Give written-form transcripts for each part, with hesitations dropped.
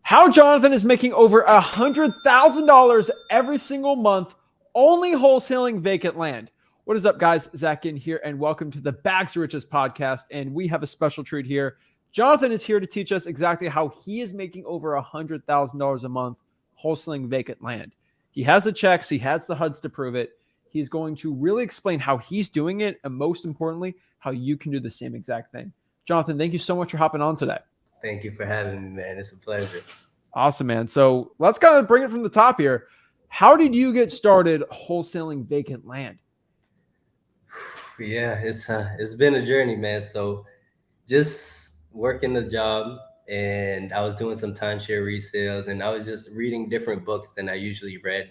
How Jonathan is making over $100,000 every single month only wholesaling vacant land. What is up, guys? Zach in here, and welcome to the Bags to Riches podcast. And we have a special treat here. Jonathan is here to teach us exactly how he is making over $100,000 a month wholesaling vacant land. He has the checks, he has the HUDs to prove it. He's going to really explain how he's doing it, and most importantly, how you can do the same exact thing. Jonathan, thank you so much for hopping on today. Thank you for having me, man. It's a pleasure. Awesome, man. So let's kind of bring it from the top here. How did you get started wholesaling vacant land? Yeah, it's been a journey, man. So just working the job, and I was doing some timeshare resales, and I was just reading different books than I usually read.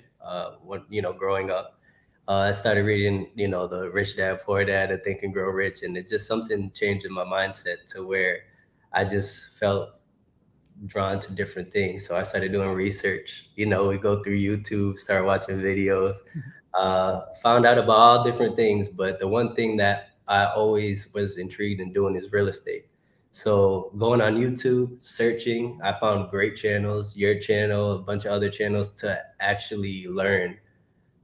When growing up, I started reading, the Rich Dad Poor Dad, and Think and Grow Rich, and it just something changed in my mindset to where I just felt drawn to different things. So I started doing research. We go through YouTube, start watching videos, found out about all different things. But the one thing that I always was intrigued in doing is real estate. So going on YouTube, searching, I found great channels, your channel, a bunch of other channels to actually learn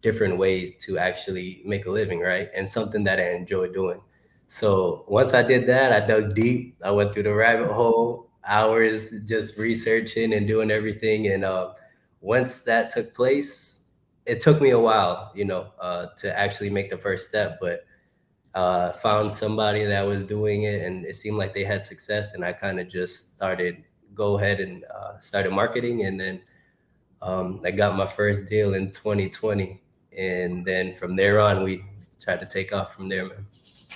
different ways to actually make a living, right? And something that I enjoy doing. So once I did that, I dug deep. I went through the rabbit hole, hours just researching and doing everything. And once that took place, it took me a while, to actually make the first step. But found somebody that was doing it, and it seemed like they had success. And I kind of just go ahead and started marketing. And then I got my first deal in 2020. And then from there on, we tried to take off from there, man.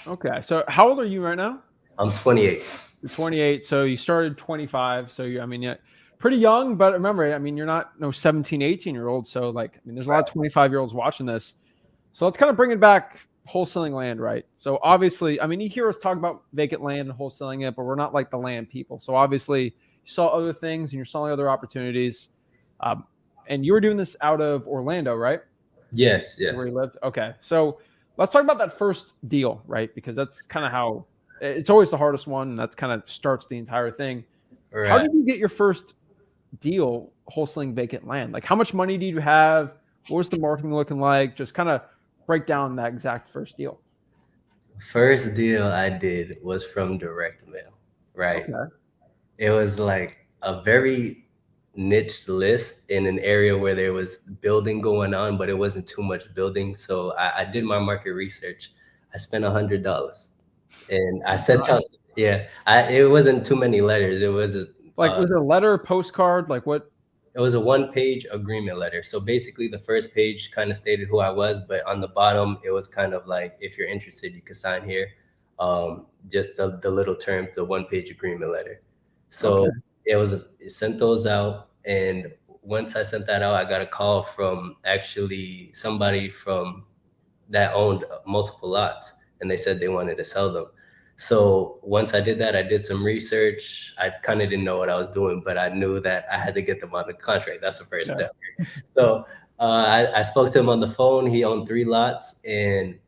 Okay. So how old are you right now? I'm 28. You're 28. So you started 25. So yeah, pretty young, but remember, you're not no 17, 18-year-old. So there's a lot of 25-year-olds watching this. So let's kind of bring it back wholesaling land, right? So obviously, you hear us talk about vacant land and wholesaling it, but we're not like the land people. So obviously you saw other things and you're selling other opportunities. And you were doing this out of Orlando, right? Yes. Where you lived? Okay. So let's talk about that first deal, right? Because that's kind of how it's always the hardest one. And that's kind of starts the entire thing. Right. How did you get your first deal wholesaling vacant land? Like, how much money did you have? What was the marketing looking like? Just kind of break down that exact first deal. First deal I did was from direct mail, right? Okay. It was like a very niche list in an area where there was building going on, but it wasn't too much building. So I did my market research. I spent $100, and I sent out. Yeah, it wasn't too many letters. It was Was it a letter, postcard? Like what? it was a one-page agreement letter. So basically, the first page kind of stated who I was, but on the bottom, it was kind of like, if you're interested, you could sign here. Just the little term, the one-page agreement letter. So Okay. it sent those out, and once I sent that out, I got a call from actually somebody from that owned multiple lots, and they said they wanted to sell them. So once I did that, I did some research. I kind of didn't know what I was doing, but I knew that I had to get them on the contract. That's the first step. So I spoke to him on the phone. He owned 3 lots, and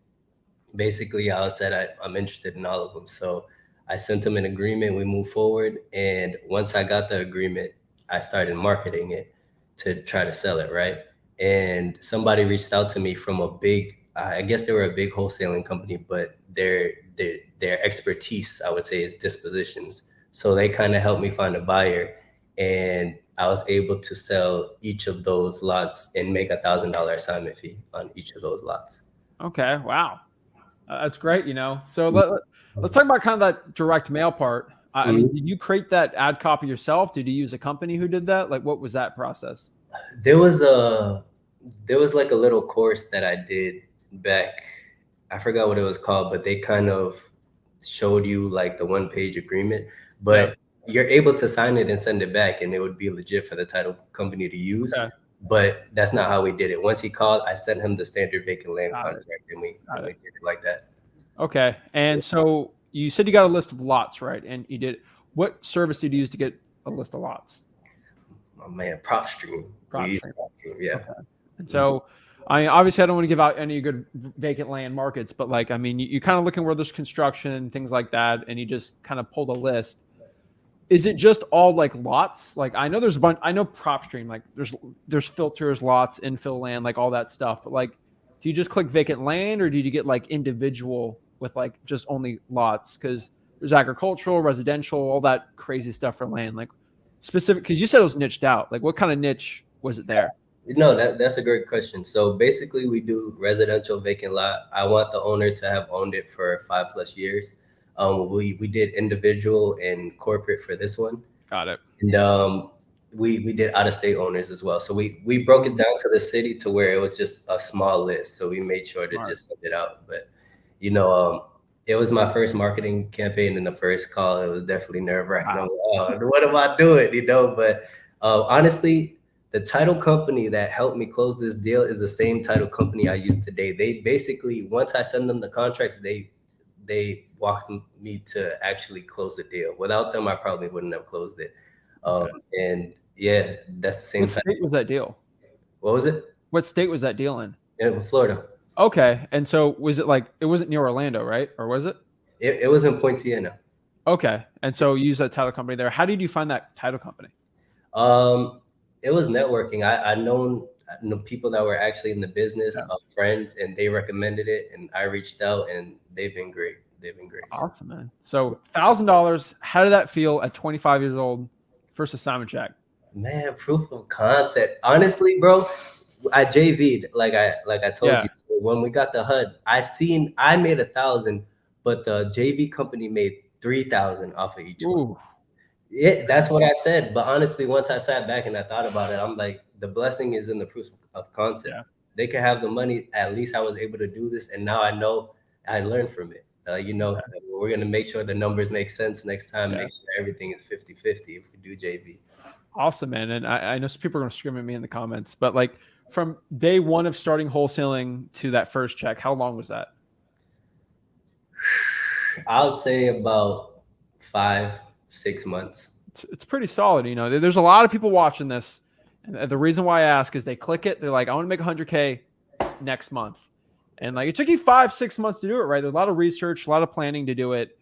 basically I said I'm interested in all of them. So I sent him an agreement. We moved forward, and once I got the agreement, I started marketing it to try to sell it, right? And somebody reached out to me from a big, I guess they were a big wholesaling company, but their expertise, I would say, is dispositions. So they kind of helped me find a buyer, and I was able to sell each of those lots and make $1,000 assignment fee on each of those lots. Okay. Wow. That's great. So let's talk about kind of that direct mail part. Mhm. Did you create that ad copy yourself? Did you use a company who did that? Like, what was that process? There was a there was like a little course that I did back. I forgot what it was called, but they kind of showed you like the one-page agreement, Yeah. but you're able to sign it and send it back, and it would be legit for the title company to use. Okay. But that's not how we did it. Once he called, I sent him the standard vacant land Got it. contract, and Got we it. did it like that. Okay. And so you said you got a list of lots, right? And you did. What service did you use to get a list of lots? Oh man, prop stream. We use PropStream. prop stream, yeah. Okay. And so, obviously, I don't want to give out any good vacant land markets, but you kind of looking where there's construction and things like that, and you just kind of pulled a list. Is it just all like lots? Like I know there's a bunch. I know PropStream. Like there's filters, lots, infill land, like all that stuff. But like, do you just click vacant land, or do you get like individual with like just only lots? Because there's agricultural, residential, all that crazy stuff for land. Like specific, because you said it was niched out. Like what kind of niche was it there? No, that's a great question. So basically, we do residential vacant lot. I want the owner to have owned it for 5+ years. We did individual and corporate for this one, Got it. and we did out of state owners as well. So we broke it down to the city to where it was just a small list. So we made sure to Smart. just send it out. But you know, it was my first marketing campaign in the first call. It was definitely nerve wracking. Wow. I'm like, oh, what am I doing? You know, but honestly, the title company that helped me close this deal is the same title company I use today. They basically, once I send them the contracts, they walked me to actually close the deal. Without them, I probably wouldn't have closed it. Okay. And yeah, that's the same What time. state was that deal? What was it? What state was that deal in? In Florida. Okay. And so was it like it wasn't near Orlando, right? Or was it? It was in Point Siena. Okay. And so you use that title company there. How did you find that title company? Um, it was networking. I know people that were actually in the business, Yeah. friends, and they recommended it, and I reached out, and they've been great. They've been great. Awesome, man. So $1,000. How did that feel at 25 years old? First assignment check. Man, proof of concept. Honestly, bro, I JV'd like I told Yeah. you. So when we got the HUD, I made 1,000, but the JV company made 3,000 off of each one. Ooh. Yeah, that's what I said. But honestly, once I sat back and I thought about it, I'm like, the blessing is in the proof of concept. Yeah. They can have the money. At least I was able to do this, and now I know I learned from it. We're gonna make sure the numbers make sense next time. Yeah. Make sure everything is 50-50 if we do JV. Awesome, man. And I know some people are going to scream at me in the comments, but like from day one of starting wholesaling to that first check, how long was that? I'll say about 5-6 months. It's pretty solid. You know, there's a lot of people watching this. And the reason why I ask is they click it. They're like, I want to make 100K next month. And like, it took you 5-6 months to do it, right? There's a lot of research, a lot of planning to do it.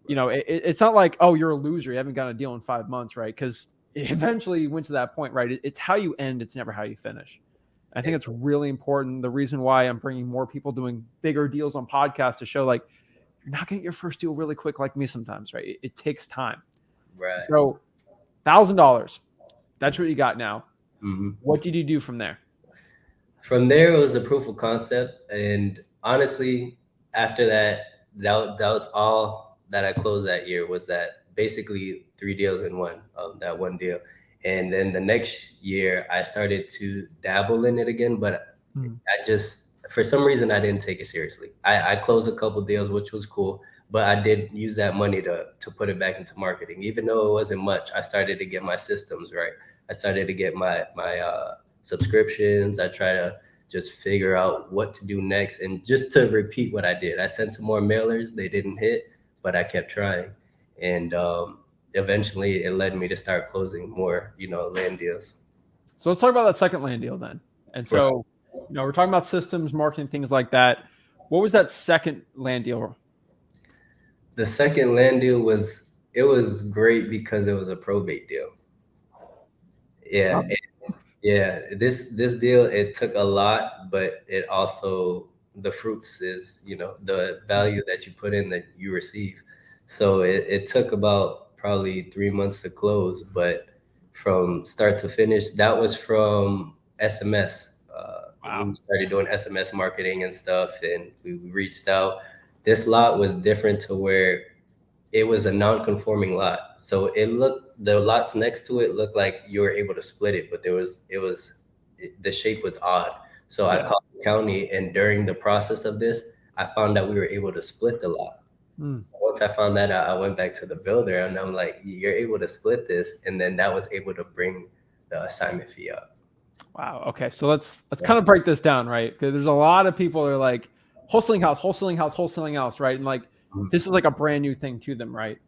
You know, it's not like, oh, you're a loser. You haven't got a deal in 5 months, right? Because eventually you went to that point, right? It's how you end. It's never how you finish. I think it's really important. The reason why I'm bringing more people doing bigger deals on podcasts to show like, you're not going to get your first deal really quick like me sometimes, right? It takes time. Right. So $1,000, that's what you got now. Mm-hmm. What did you do from there? From there, it was a proof of concept. And honestly, after that was all that I closed that year, was that basically 3 deals in one, that one deal. And then the next year, I started to dabble in it again, but I just, for some reason, I didn't take it seriously. I closed a couple deals, which was cool, but I did use that money to put it back into marketing. Even though it wasn't much, I started to get my systems right. I started to get my subscriptions. I try to just figure out what to do next, and just to repeat what I did. I sent some more mailers. They didn't hit, but I kept trying. And eventually it led me to start closing more, land deals. So let's talk about that second land deal then. And so, we're talking about systems, marketing, things like that. What was that second land deal? The second land deal was great because it was a probate deal. Yeah. Yeah, this deal, it took a lot, but it also, the fruits is, the value that you put in that you receive. So it took about probably 3 months to close, but from start to finish, that was from SMS. Wow. We started doing SMS marketing and stuff, and we reached out. This lot was different to where it was a non-conforming lot. So the lots next to it looked like you were able to split it, but the shape was odd. So I called the county, and during the process of this, I found out we were able to split the lot. So once I found that out, I went back to the builder, and I'm like, you're able to split this. And then that was able to bring the assignment fee up. Wow. Okay. So let's kind of break this down, right? Because there's a lot of people that are like, wholesaling house, right? And like, this is like a brand new thing to them, right?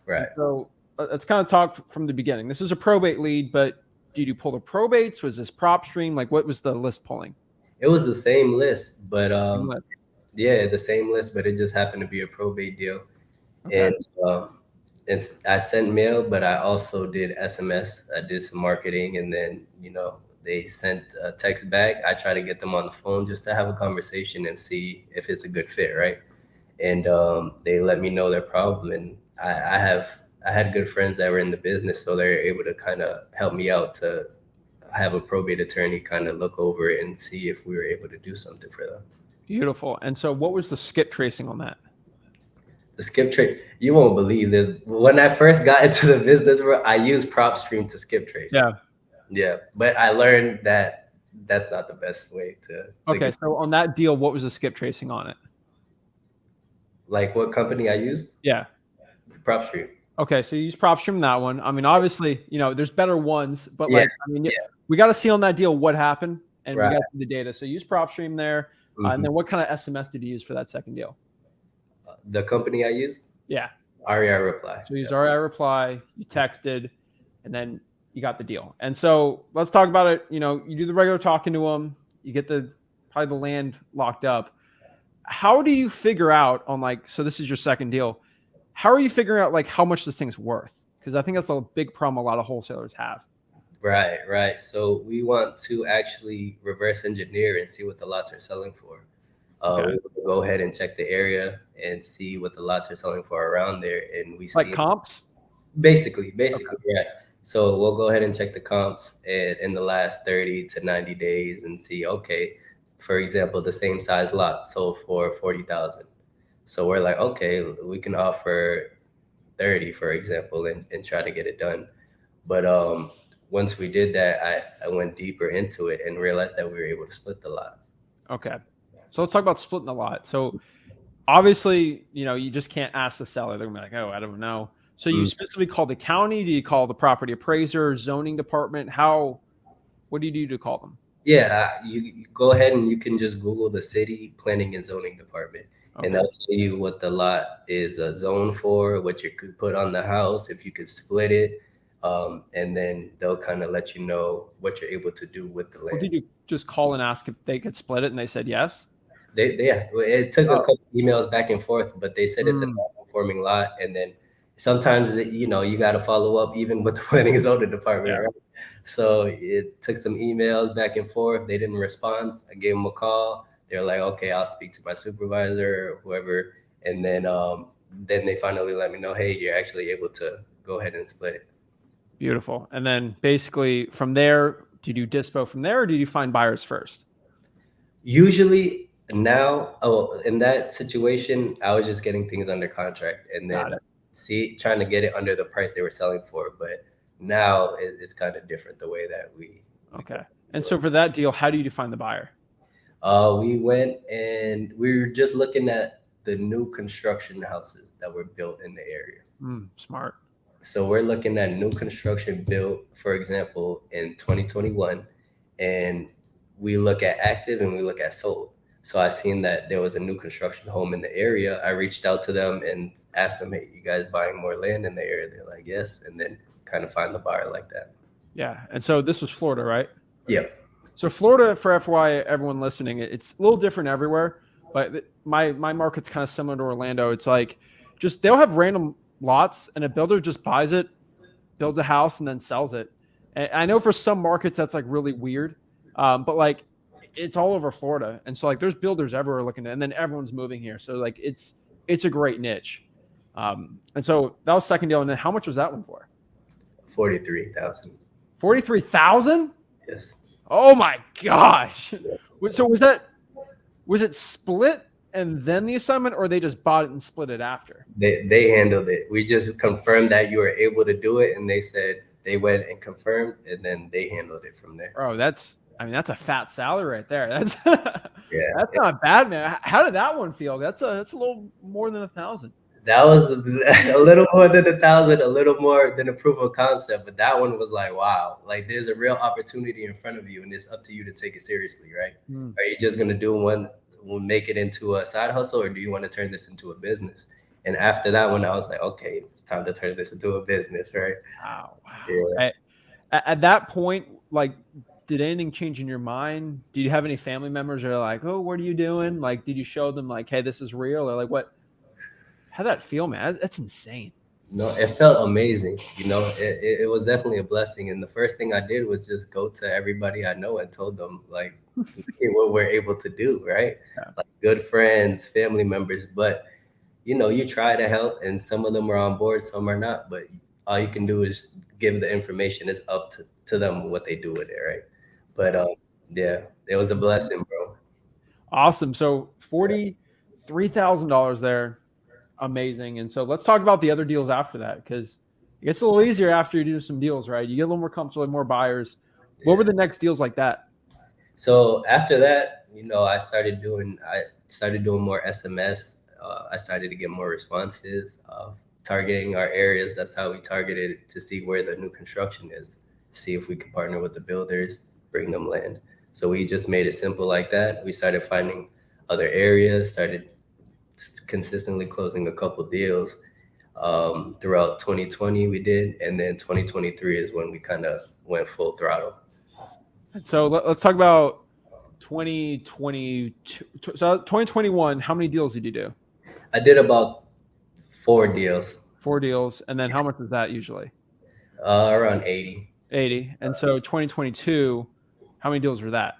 Right. And so let's kind of talk from the beginning. This is a probate lead, but did you pull the probates? Was this PropStream? Like, what was the list pulling? It was the same list, but the same list, but it just happened to be a probate deal. Okay. And I sent mail, but I also did SMS. I did some marketing, and then they sent a text back. I try to get them on the phone just to have a conversation and see if it's a good fit, right? And they let me know their problem, and I had good friends that were in the business, so they're able to kind of help me out to have a probate attorney kind of look over it and see if we were able to do something for them. Beautiful. And so what was the skip tracing on that? The skip trace, you won't believe that when I first got into the business, bro, I used PropStream to skip trace. Yeah. Yeah, but I learned that that's not the best way to Okay. get. So on that deal, what was the skip tracing on it? Like what company I used? Yeah. PropStream. Okay. So you use props from that one. I mean, obviously, there's better ones, but Yeah, like, I mean, yeah, we got to see on that deal what happened and we right. got the data. So use prop stream there. And Hmm. then what kind of SMS did you use for that second deal? The company I used, Yeah. REI Reply. So you used Yep. RI reply, you texted, and then you got the deal. And so let's talk about it. You do the regular talking to them, you get probably the land locked up. How do you figure out on so this is your second deal. How are you figuring out how much this thing's worth? Because I think that's a big problem a lot of wholesalers have. Right, right. So we want to actually reverse engineer and see what the lots are selling for. Okay. We will go ahead and check the area and see what the lots are selling for around there, and we Like see comps? basically, right. So we'll go ahead and check the comps in the last 30 to 90 days and see, okay, for example, the same size lot sold for 40,000. So we're like, okay, we can offer 30, for example, and try to get it done. But once we did that, I went deeper into it and realized that we were able to split the lot. Okay. So let's talk about splitting a lot. So obviously, you just can't ask the seller. They're gonna be like, "Oh, I don't know." So you Mm. specifically call the county? Do you call the property appraiser, zoning department? What do you do to call them? Yeah, you go ahead and you can just Google the city planning and zoning department, and Okay. they'll tell you what the lot is zoned for, what you could put on the house, if you could split it, and then they'll kind of let you know what you're able to do with the Well, land. did you just call and ask if they could split it, and they said yes? Yeah, it took a Oh. couple emails back and forth, but they said it's a Mm, non-conforming lot, and then sometimes you got to follow up even with the planning and zoning department, yeah. right? So it took some emails back and forth. They didn't respond. I gave them a call. They're like, okay, I'll speak to my supervisor or whoever, and then they finally let me know, hey, you're actually able to go ahead and split it. Beautiful. And then basically from there, do you do dispo from there, or do you find buyers first? Usually now, oh, in that situation, I was just getting things under contract and Got then it. trying to get it under the price they were selling for. But now it's kind of different the way that we go. Okay. And so for that deal, how do you define the buyer? We went and we were just looking at the new construction houses that were built in the area. Smart. So we're looking at new construction built, for example, in 2021, and we look at active and we look at sold. So I seen that there was a new construction home in the area. I reached out to them and asked them, "Hey, you guys buying more land in the area?" They're like, "Yes," and then kind of find the buyer like that. Yeah. And so this was Florida, right? Yeah. So Florida, for FY, everyone listening, it's a little different everywhere, but my market's kind of similar to Orlando. It's like just they'll have random lots, and a builder just buys it, builds a house, and then sells it. And I know for some markets that's really weird, but it's all over Florida, and so there's builders everywhere looking at, and then everyone's moving here, so it's a great niche. And so that was second deal, and then how much was that one for? 43,000. 43,000. Yes. Oh my gosh! So was it split and then the assignment, or they just bought it and split it after? They handled it. We just confirmed that you were able to do it, and they said they went and confirmed, and then they handled it from there. Oh, that's a fat salary right there. That's Yeah. that's not bad, man. How did that one feel? That's a little more than 1,000. That was a little more than 1,000, a little more than a proof of concept. But that one was like, wow, like there's a real opportunity in front of you, and it's up to you to take it seriously, right? Hmm. Are you just gonna do one, make it into a side hustle, or do you want to turn this into a business? And after that one, I was like, okay, it's time to turn this into a business, right? Wow, wow. Yeah. At that point, did anything change in your mind? Do you have any family members that are like, "Oh, what are you doing?" Did you show them hey, this is real, or what? How'd that feel, man? That's insane. No, it felt amazing. It was definitely a blessing. And the first thing I did was just go to everybody I know and told them, like, look at what we're able to do, right? Yeah. Like good friends, family members. But, you try to help, and some of them are on board, some are not. But all you can do is give the information. It's up to them what they do with it, right? But Right. yeah, it was a blessing, bro. Awesome. So $43,000 there. Amazing. And so let's talk about the other deals after that, because it gets a little easier after you do some deals, right? You get a little more comfortable with more buyers. What were Yeah. the next deals like that? So after that, I started doing more SMS. I started to get more responses of targeting our areas. That's how we targeted it, to see where the new construction is, see if we could partner with the builders, bring them land. So we just made it simple like that. We started finding other areas, started consistently closing a couple deals. Throughout 2020 we did, and then 2023 is when we kind of went full throttle. And so let's talk about 2022. So 2021, how many deals did you do? I did about 4 deals, Four deals. And then how much was that usually? around 80. 80. And so 2022, how many deals were that?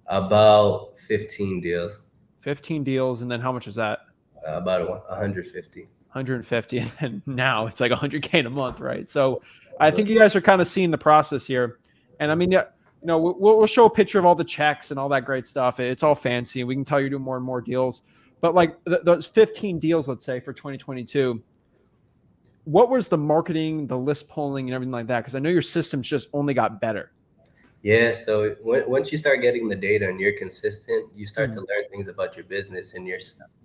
About 15 deals, 15 deals. And then how much was that? about 150. 150. And then now it's like 100K in a month, right? So I think you guys are kind of seeing the process here. And I mean, yeah, we'll show a picture of all the checks and all that great stuff. It's all fancy. We can tell you're doing more and more deals. But like those 15 deals, let's say for 2022, what was the marketing, the list polling, and everything like that? Because I know your systems just only got better. Yeah, so once you start getting the data and you're consistent, you start to Mm, learn things about your business, and you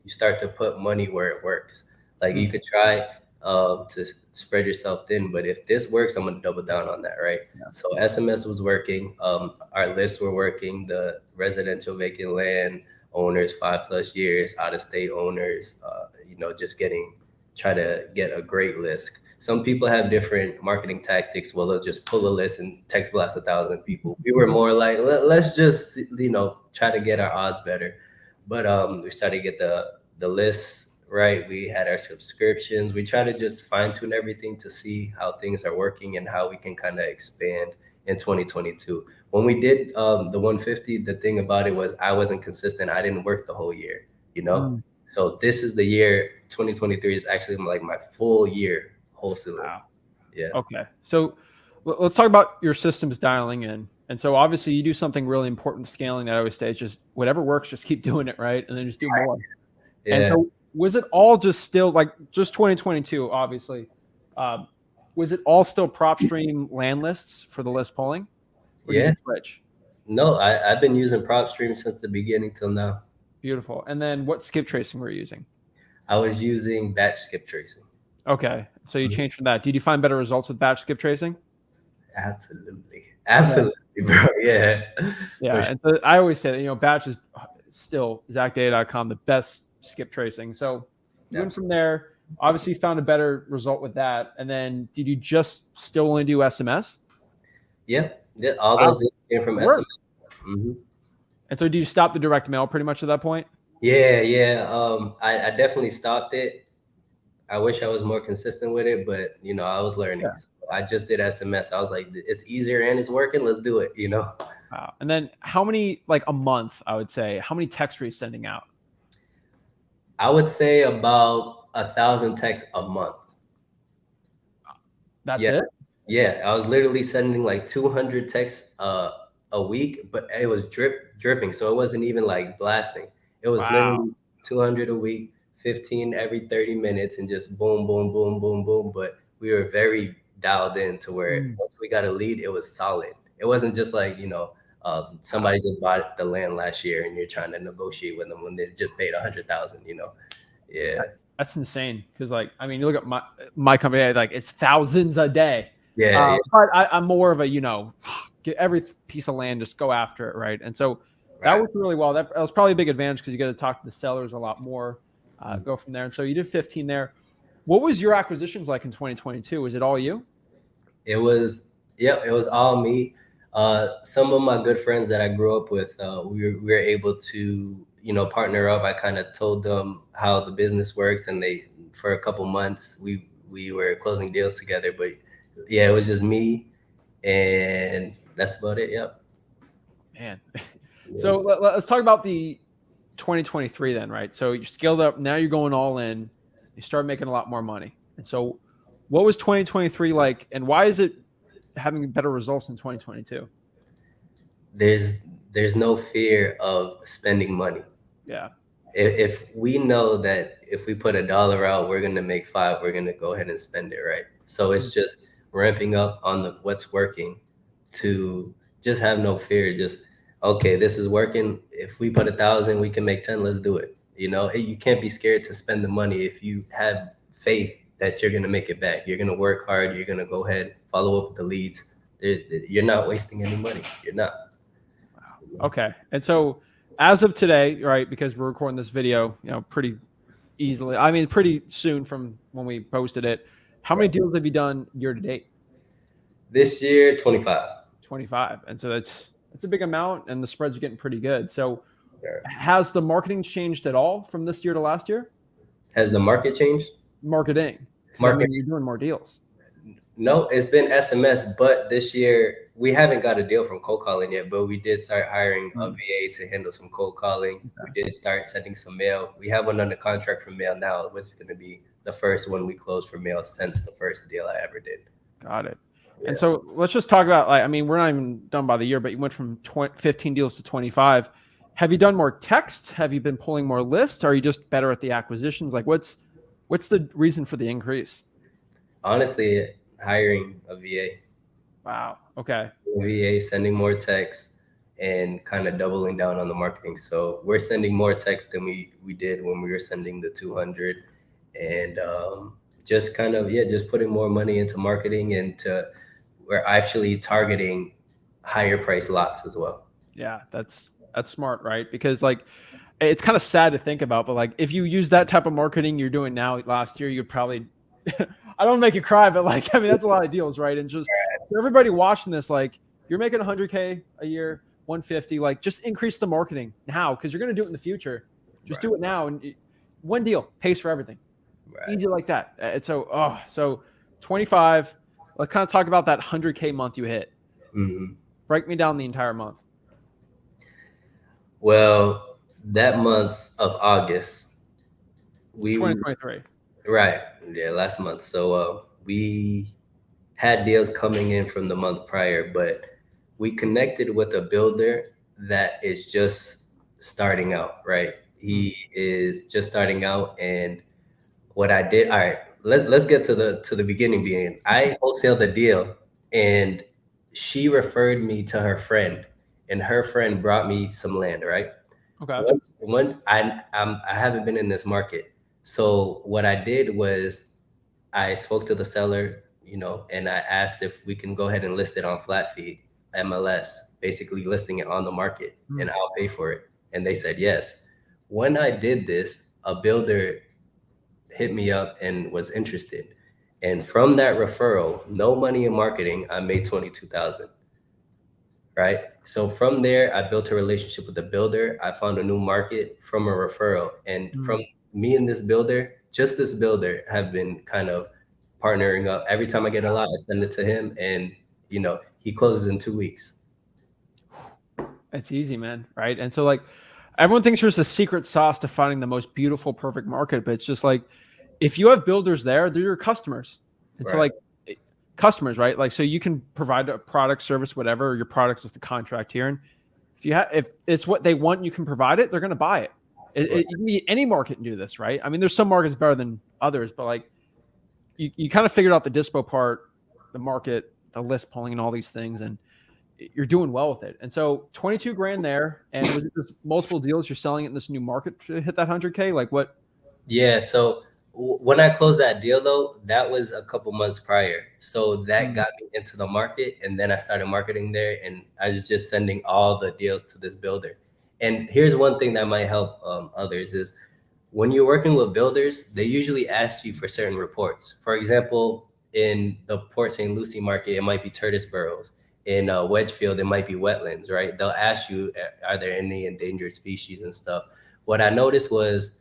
start to put money where it works. Like you mm, could try to spread yourself thin, but if this works, I'm gonna double down on that, right? yeah. So SMS was working, our lists were working, the residential vacant land owners, 5+ years, out of state owners, just try to get a great list. Some people have different marketing tactics. Well, they'll just pull a list and text blast 1,000 people. We were more like, let's just try to get our odds better. But we started to get the lists right. We had our subscriptions. We try to just fine tune everything to see how things are working and how we can kind of expand in 2022. When we did the 150, the thing about it was I wasn't consistent. I didn't work the whole year, you know. Mm, So this is the year. 2023 is actually like my full year wholesaling. wow. Yeah. Okay. So let's talk about your systems dialing in. And so obviously you do something really important scaling that I always say is just whatever works, just keep doing it, right? And then just do more. And Yeah. so was it all just still like just 2022, obviously? Um, was it all still prop stream land lists for the list polling? Or did Yeah. you switch? No, I've been using prop stream since the beginning till now. Beautiful. And then what skip tracing were you using? I was using batch skip tracing. Okay. So you Mhm. changed from that. Did you find better results with batch skip tracing? Absolutely. Okay. Absolutely, bro. Yeah. For Yeah. sure. And so I always say that, batch is still ZachData.com, the best skip tracing. So you went from Absolutely. there, obviously found a better result with that. And then did you just still only do SMS? Yep. Yeah. All those Wow. deals came from It worked. SMS. Hmm. And so do you stop the direct mail pretty much at that point? Yeah. Yeah. I definitely stopped it. I wish I was more consistent with it, but I was learning. Yeah. So I just did SMS. I was like, it's easier and it's working. Let's do it. Wow. And then how many, like a month, I would say, how many texts were you sending out? I would say about 1,000 texts a month. That's Yeah. it? Yeah. I was literally sending like 200 texts a week, but it was dripping. So it wasn't even like blasting. It was Wow. literally 200 a week, 15 every 30 minutes, and just boom, boom, boom, boom, boom. But we were very dialed in to where Mm, once we got a lead, it was solid. It wasn't just like, wow. somebody just bought the land last year and you're trying to negotiate with them when they just paid 100,000. Yeah. That's insane. Because like, I mean, you look at my company, like it's thousands a day. Yeah. Yeah. But I'm more of a, get every piece of land, just go after it, right? And so that Right. worked really well. That was probably a big advantage because you get to talk to the sellers a lot more, Mhm. go from there. And so you did 15 there. What was your acquisitions like in 2022? Was it all you? It was, yeah, it was all me. Some of my good friends that I grew up with, we were able to, partner up. I kind of told them how the business works, and for a couple months, we we were closing deals together. But yeah, it was just me, and that's about it. Yep. Man. Yeah. So let's talk about the 2023 then, right? So you scaled up, now you're going all in, you start making a lot more money. And so what was 2023 like, and why is it having better results in 2022? There's there's no fear of spending money. Yeah. If we know that if we put $1 out, we're gonna make five, we're gonna go ahead and spend it, right? So Mm. it's just ramping up on what's working to just have no fear. Just okay, this is working. If we put 1,000, we can make 10. Let's do it. You can't be scared to spend the money if you have faith that you're gonna make it back. You're gonna work hard. You're gonna go ahead, follow up with the leads. You're not wasting any money. You're not. Wow. Okay. And so as of today, right, because we're recording this video, pretty easily, I mean, pretty soon from when we posted it, how many Right. deals have you done year to date? This year, 25. 25. And so that's a big amount, and the spreads are getting pretty good. So Yeah. has the marketing changed at all from this year to last year? Has the market changed? Marketing, because I Market? mean, you're doing more deals. No, it's been SMS, but this year we haven't got a deal from cold calling yet, but we did start hiring a Mm. VA to handle some cold calling. We Okay. did start sending some mail. We have one under contract for mail now, which is going to be the first one we closed for mail since the first deal I ever did. Got it. And Yeah. so let's just talk about, like, I mean, we're not even done by the year, but you went from 15 deals to 25. Have you done more texts? Have you been pulling more lists? Are you just better at the acquisitions? Like, what's the reason for the increase? Honestly, hiring a VA. Wow. Okay. VA, sending more texts and kind of doubling down on the marketing. So we're sending more texts than we did when we were sending the 200, and just kind of just putting more money into marketing, and we're actually targeting higher price lots as well. Yeah, that's smart, right? Because like it's kind of sad to think about, but like if you use that type of marketing you're doing now last year, you'd probably I don't make you cry, but like I mean that's a lot of deals, right? And just for everybody watching this, like you're making 100K a year, 150, like just increase the marketing now because you're going to do it in the future. Just Right. do it now, and one deal pays for everything. Right. Easy like that. It's so 25. Let's kind of talk about that 100K month you hit. Hmm. Break me down the entire month. Well, that month of August, we 2023. right, yeah, last month. So we had deals coming in from the month prior, but we connected with a builder that is just starting out, right? Mm. He is just starting out, and what I did, all right, let's get to the beginning. I wholesaled the deal, and she referred me to her friend, and her friend brought me some land, right? Okay. Once I haven't been in this market, so what I did was I spoke to the seller, and I asked if we can go ahead and list it on flat fee MLS, basically listing it on the market, and Mm. I'll pay for it. And they said yes. When I did this, a builder hit me up and was interested. And from that referral, no money in marketing, I made 22,000. Right. So from there, I built a relationship with the builder. I found a new market from a referral. And from Mm. me and this builder, just this builder, have been kind of partnering up. Every time I get a lot, I send it to him, and he closes in 2 weeks. It's easy, man. Right. And so, like, everyone thinks there's a secret sauce to finding the most beautiful, perfect market, but it's just like if you have builders there, they're your customers. And so, Right. like, customers, right? Like, so you can provide a product, service, whatever. Your product is the contract here. And if it's what they want, you can provide it, they're going to buy it. Right. You can be any market and do this, right? I mean, there's some markets better than others, but like you kind of figured out the dispo part, the market, the list pulling, and all these things, and you're doing well with it. And so 22 grand there. And was it just multiple deals you're selling it in this new market to hit that 100K? Like what? Yeah. So when I closed that deal, though, that was a couple months prior. So that Mm. got me into the market. And then I started marketing there, and I was just sending all the deals to this builder. And here's one thing that might help others is when you're working with builders, they usually ask you for certain reports. For example, in the Port St. Lucie market, it might be tortoise burrows. In Wedgefield, it might be wetlands, right? They'll ask you, are there any endangered species and stuff? What I noticed was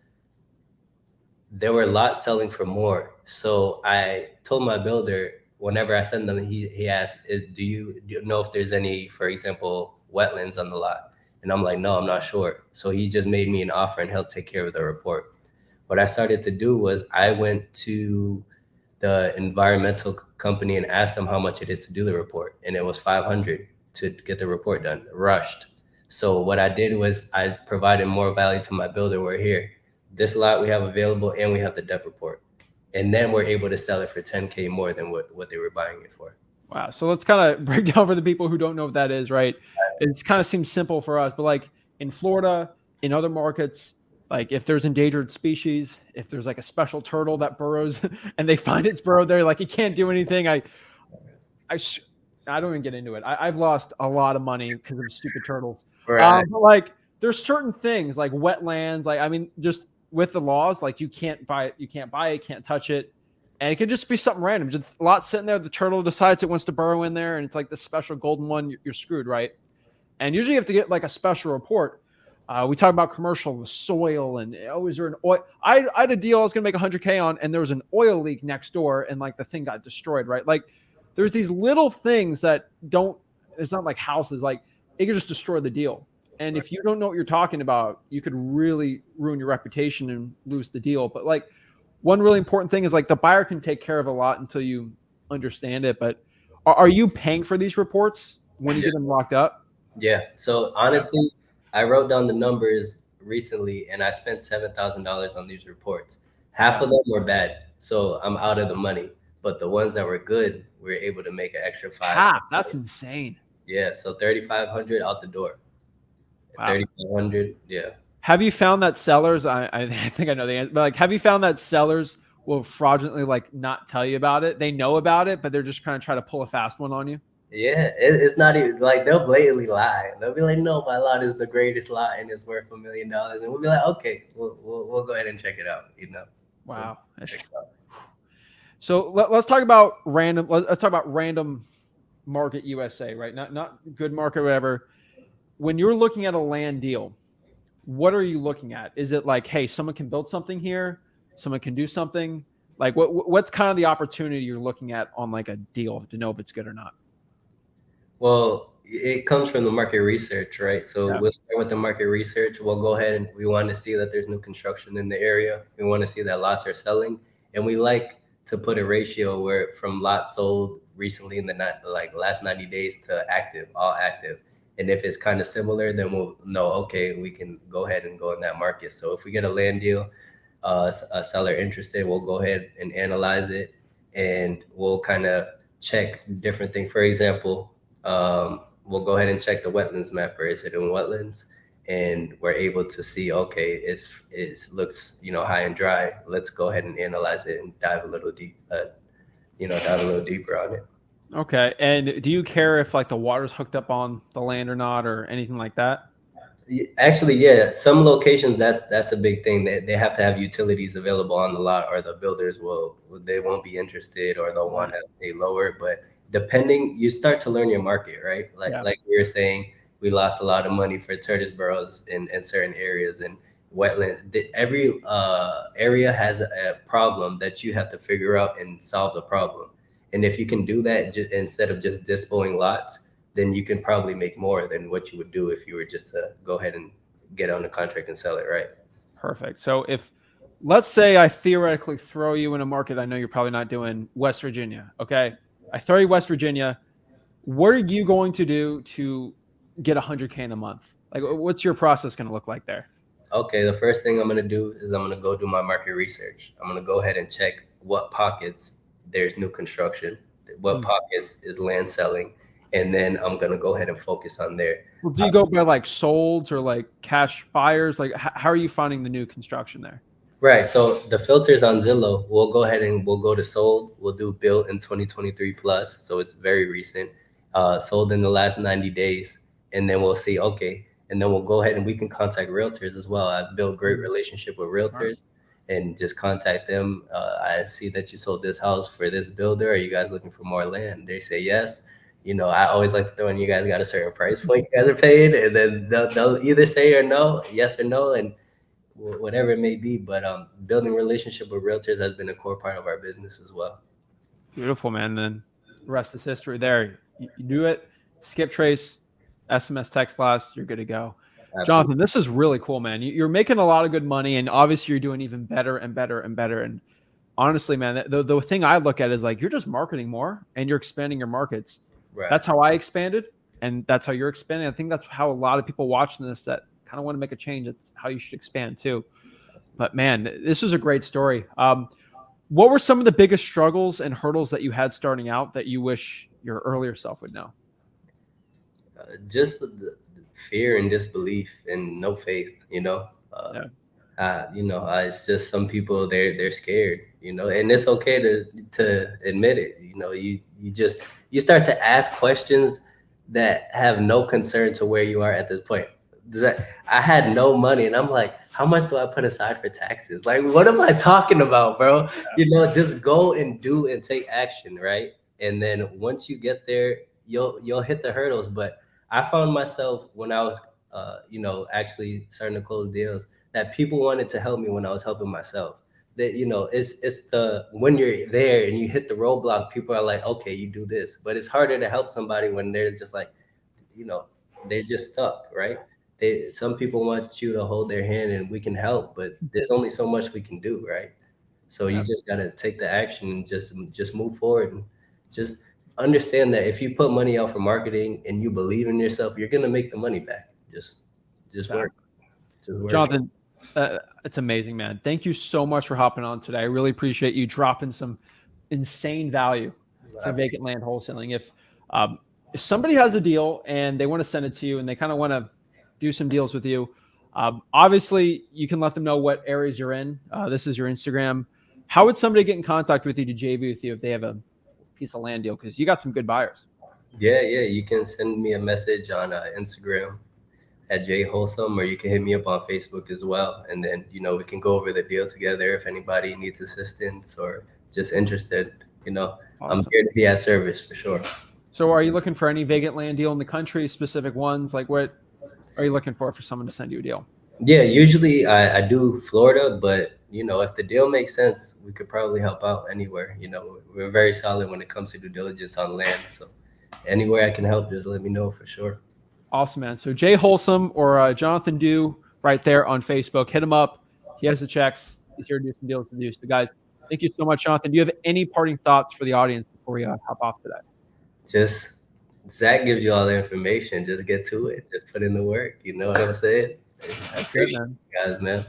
there were lots selling for more So I told my builder whenever I send them, he asked, do you know if there's any, for example, wetlands on the lot? And I'm like, no, I'm not sure. So he just made me an offer and he'll take care of the report. What I started to do was I went to the environmental company and asked them how much it is to do the report, and it was 500 to get the report done, rushed. So what I did was I provided more value to my builder. We're here, this lot we have available, and we have the depth report, and then we're able to sell it for 10K more than what they were buying it for. Wow. So let's kind of break down for the people who don't know what that is, right? It's kind of seems simple for us, but like in Florida, in other markets, like if there's endangered species, if there's like a special turtle that burrows and they find its burrow there, like it can't do anything. I, I don't even get into it. I've lost a lot of money because of stupid turtles. Right. But like there's certain things like wetlands, like I mean, just with the laws, like you can't buy it, can't touch it. And it could just be something random. Just a lot sitting there. The turtle decides it wants to burrow in there, and it's like the special golden one. You're screwed, right? And usually you have to get like a special report. We talk about commercial, the soil, and oh, is there an oil? I had a deal I was going to make 100K on, and there was an oil leak next door, and like the thing got destroyed, right? Like there's these little things that don't. It's not like houses. Like it could just destroy the deal. And if you don't know what you're talking about, you could really ruin your reputation and lose the deal. But like one really important thing is like the buyer can take care of a lot until you understand it. But are you paying for these reports when you Yeah. get them locked up? Yeah. So Yeah. honestly, I wrote down the numbers recently, and I spent $7,000 on these reports. Half Wow. of them were bad, so I'm out of the money. But the ones that were good, we were able to make an extra five. Half. That's insane. Yeah, so 3,500 out the door. Wow. 3,500. Yeah. Have you found that sellers, I think I know the answer, but like, have you found that sellers will fraudulently like not tell you about it? They know about it, but they're just kind of try to pull a fast one on you. Yeah, it's not even like they'll blatantly lie. They'll be like, "No, my lot is the greatest lot and it's worth $1 million," and we'll be like, "Okay, we'll go ahead and check it out." We'll Wow. check That's, it out. so let's talk about random. Let's talk about random market USA, right? Not good market, whatever. When you're looking at a land deal, what are you looking at? Is it like, hey, someone can build something here, someone can do something? Like, what's kind of the opportunity you're looking at on like a deal to know if it's good or not? Well, it comes from the market research, right? So Yeah. we'll start with the market research. We'll go ahead and we want to see that there's new construction in the area. We want to see that lots are selling, and we like to put a ratio where from lots sold recently in the not like last 90 days to active, all active. And if it's kind of similar, then we'll know, okay, we can go ahead and go in that market. So if we get a land deal, a seller interested, we'll go ahead and analyze it, and we'll kind of check different things. For example, we'll go ahead and check the wetlands mapper. Is it in wetlands? And we're able to see, okay, it looks high and dry. Let's go ahead and analyze it and dive a little dive a little deeper on it. Okay. And do you care if like the water's hooked up on the land or not or anything like that? Actually, yeah, some locations that's a big thing. They have to have utilities available on the lot, or the builders they won't be interested, or they'll want Right. to pay lower. But depending, you start to learn your market, right? Yeah. Like we were saying, we lost a lot of money for tortoise burrows in certain areas and wetlands. Every area has a problem that you have to figure out and solve the problem. And if you can do that instead of just dispoing lots, then you can probably make more than what you would do if you were just to go ahead and get on the contract and sell it, right? Perfect. So if let's say I theoretically throw you in a market I know you're probably not doing, West Virginia. Okay. I throw you West Virginia. What are you going to do to get 100K in a month? Like, what's your process going to look like there? Okay, the first thing I'm gonna do is I'm gonna go do my market research. I'm gonna go ahead and check what pockets there's new construction, what Hmm. pockets is land selling, and then I'm gonna go ahead and focus on there. Well, do you go by like solds or like cash buyers? Like, how are you finding the new construction there? Right. So the filters on Zillow, we'll go ahead and we'll go to sold. We'll do built in 2023 plus. So it's very recent. Sold in the last 90 days. And then we'll see, okay. And then we'll go ahead and we can contact realtors as well. I've built great Mhm. relationship with All right. realtors and just contact them. I see that you sold this house for this builder. Are you guys looking for more land? They say yes. I always like to throw in, you guys got a certain price point you guys are paying. And then they'll either say or no, yes or no. And whatever it may be. But building relationship with realtors has been a core part of our business as well. Beautiful, man. Then the rest is history there. You do it, skip trace, SMS text blast, you're good to go. Absolutely. Jonathan, this is really cool, man. You're making a lot of good money, and obviously you're doing even better and better and better. And honestly, man, the thing I look at is like you're just marketing more and you're expanding your markets. Right. That's how I expanded, and that's how you're expanding. I think that's how a lot of people watching this that kind of want to make a change. It's how you should expand too. But man, this is a great story. What were some of the biggest struggles and hurdles that you had starting out that you wish your earlier self would know? Just the fear and disbelief and no faith, Yeah. it's just some people they're scared, and it's okay to admit it. You start to ask questions that have no concern to where you are at this point. I had no money, and I'm like, how much do I put aside for taxes? Like, what am I talking about, bro? Just go and do and take action, right? And then once you get there, you'll hit the hurdles. But I found myself when I was, actually starting to close deals, that people wanted to help me when I was helping myself. That it's the when you're there and you hit the roadblock, people are like, okay, you do this, but it's harder to help somebody when they're just like, you know, they're just stuck, right? Some people want you to hold their hand and we can help, but there's only so much we can do, right? So you Yeah. just gotta take the action and just move forward and just understand that if you put money out for marketing and you believe in yourself, you're gonna make the money back. Just work. Exactly. Just work. Jonathan, it's amazing, man. Thank you so much for hopping on today. I really appreciate you dropping some insane value for vacant land wholesaling. If somebody has a deal and they want to send it to you and they kind of want to do some deals with you, obviously you can let them know what areas you're in. This is your Instagram. How would somebody get in contact with you to JV with you if they have a piece of land deal? Because you got some good buyers. Yeah. You can send me a message on Instagram at jwholesome, or you can hit me up on Facebook as well. And then, we can go over the deal together if anybody needs assistance or just interested. I'm Awesome. here to be at service for sure. So are you looking for any vacant land deal in the country, specific ones? Like what are you looking for someone to send you a deal? Yeah, usually I do Florida, but if the deal makes sense, we could probably help out anywhere. We're very solid when it comes to due diligence on land. So anywhere I can help, just let me know for sure. Awesome, man. So Jay Wholesome or Jonathan Dew right there on Facebook. Hit him up. He has the checks. He's here to do some deals with you. So guys, thank you so much, Jonathan. Do you have any parting thoughts for the audience before we hop off today? Just Zach gives you all the information. Just get to it. Just put in the work. You know what I'm saying? I That's it, appreciate man. you guys, man.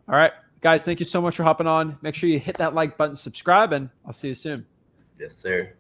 All right, guys, thank you so much for hopping on. Make sure you hit that like button, subscribe, and I'll see you soon. Yes, sir.